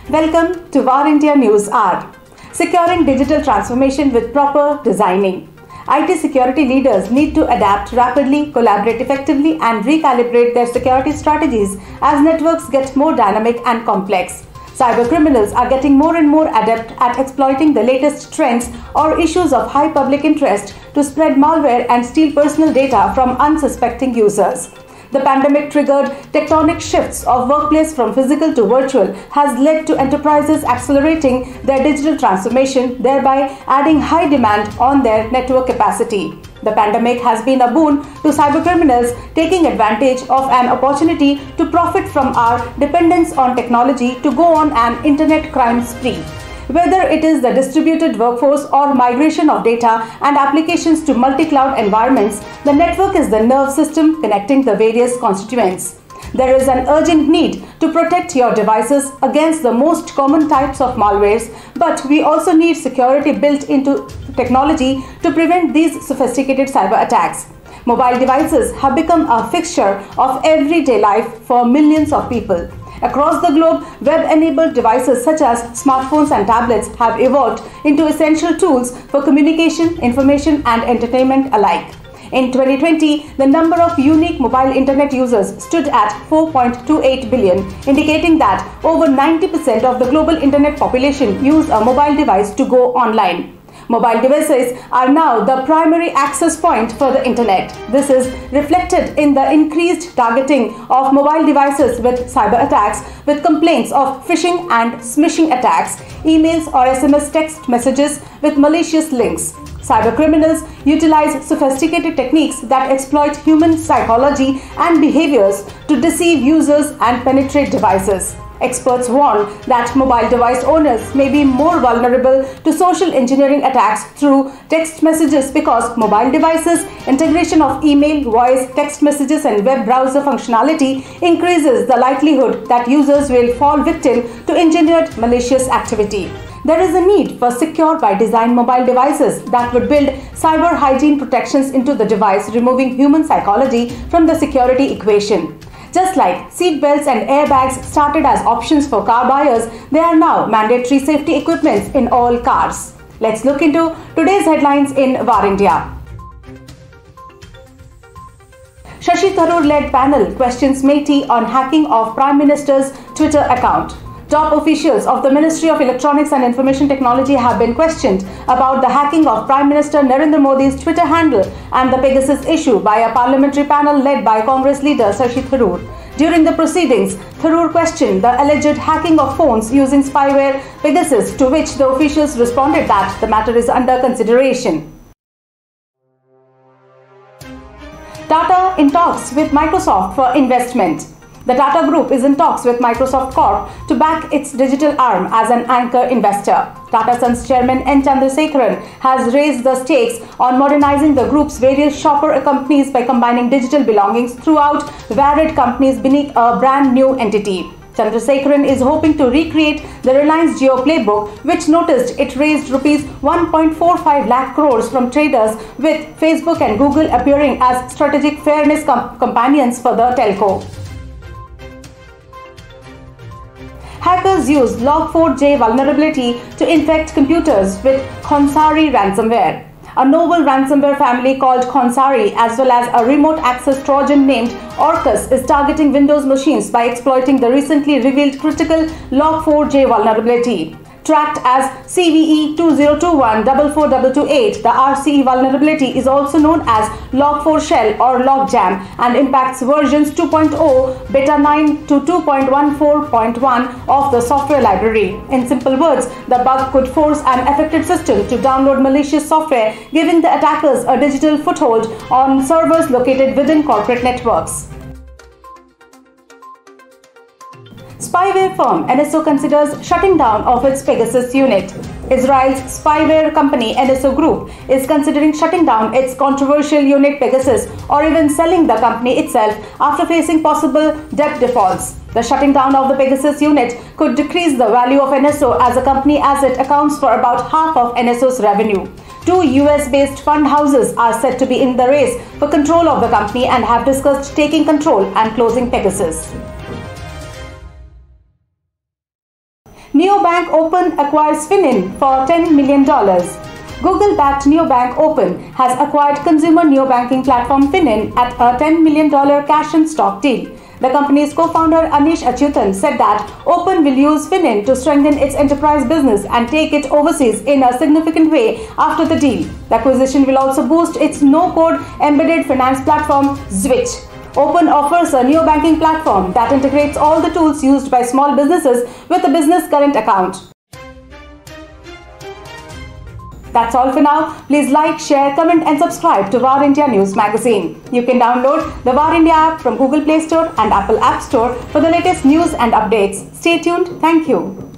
Welcome to War India News Hour. Securing digital transformation with proper designing. IT security leaders need to adapt rapidly, collaborate effectively, and recalibrate their security strategies as networks get more dynamic and complex. Cyber criminals are getting more and more adept at exploiting the latest trends or issues of high public interest to spread malware and steal personal data from unsuspecting users. The pandemic-triggered tectonic shifts of workplace from physical to virtual has led to enterprises accelerating their digital transformation, thereby adding high demand on their network capacity. The pandemic has been a boon to cybercriminals, taking advantage of an opportunity to profit from our dependence on technology to go on an internet crime spree. Whether it is the distributed workforce or migration of data and applications to multi-cloud environments, the network is the nerve system connecting the various constituents. There is an urgent need to protect your devices against the most common types of malwares, but we also need security built into technology to prevent these sophisticated cyber attacks. Mobile devices have become a fixture of everyday life for millions of people. Across the globe, web-enabled devices such as smartphones and tablets have evolved into essential tools for communication, information, and entertainment alike. In 2020, the number of unique mobile internet users stood at 4.28 billion, indicating that over 90% of the global internet population use a mobile device to go online. Mobile devices are now the primary access point for the internet. This is reflected in the increased targeting of mobile devices with cyber attacks, with complaints of phishing and smishing attacks, emails or SMS text messages with malicious links. Cyber criminals utilize sophisticated techniques that exploit human psychology and behaviors to deceive users and penetrate devices. Experts warn that mobile device owners may be more vulnerable to social engineering attacks through text messages because mobile devices' integration of email, voice, text messages and web browser functionality increases the likelihood that users will fall victim to engineered malicious activity. There is a need for secure by design mobile devices that would build cyber hygiene protections into the device, removing human psychology from the security equation. Just like seat belts and airbags started as options for car buyers, they are now mandatory safety equipments in all cars. Let's look into today's headlines in War India. Shashi Tharoor-led panel questions MeitY on hacking of Prime Minister's Twitter account. Top officials of the Ministry of Electronics and Information Technology have been questioned about the hacking of Prime Minister Narendra Modi's Twitter handle and the Pegasus issue by a parliamentary panel led by Congress leader Shashi Tharoor. During the proceedings, Tharoor questioned the alleged hacking of phones using spyware Pegasus, to which the officials responded that the matter is under consideration. Tata in talks with Microsoft for investment. The Tata Group is in talks with Microsoft Corp to back its digital arm as an anchor investor. Tata Sons chairman N. Chandrasekaran has raised the stakes on modernizing the group's various shopper companies by combining digital belongings throughout varied companies beneath a brand new entity. Chandrasekaran is hoping to recreate the Reliance Jio playbook, which noticed it raised rupees 1.45 lakh crores from traders, with Facebook and Google appearing as strategic fairness companions for the telco. Hackers used Log4j vulnerability to infect computers with Khonsari ransomware. A novel ransomware family called Khonsari, as well as a remote access Trojan named Orcus, is targeting Windows machines by exploiting the recently revealed critical Log4j vulnerability. Tracked as CVE 2021-44228, the RCE vulnerability is also known as Log4Shell or Logjam and impacts versions 2.0, Beta 9 to 2.14.1 of the software library. In simple words, the bug could force an affected system to download malicious software, giving the attackers a digital foothold on servers located within corporate networks. Spyware firm NSO considers shutting down of its Pegasus unit. Israel's spyware company NSO Group is considering shutting down its controversial unit Pegasus or even selling the company itself after facing possible debt defaults. The shutting down of the Pegasus unit could decrease the value of NSO as a company, as it accounts for about half of NSO's revenue. Two US-based fund houses are said to be in the race for control of the company and have discussed taking control and closing Pegasus. Neobank Open acquires Finnin for $10 million. Google-backed Neobank Open has acquired consumer neobanking platform Finnin at a $10 million cash and stock deal. The company's co-founder Anish Achyutan said that Open will use Finnin to strengthen its enterprise business and take it overseas in a significant way after the deal. The acquisition will also boost its no-code embedded finance platform Zwitch. Open offers a neobanking platform that integrates all the tools used by small businesses with a business current account. That's all for now. Please like, share, comment and subscribe to War India News Magazine. You can download the War India app from Google Play Store and Apple App Store for the latest news and updates. Stay tuned. Thank you.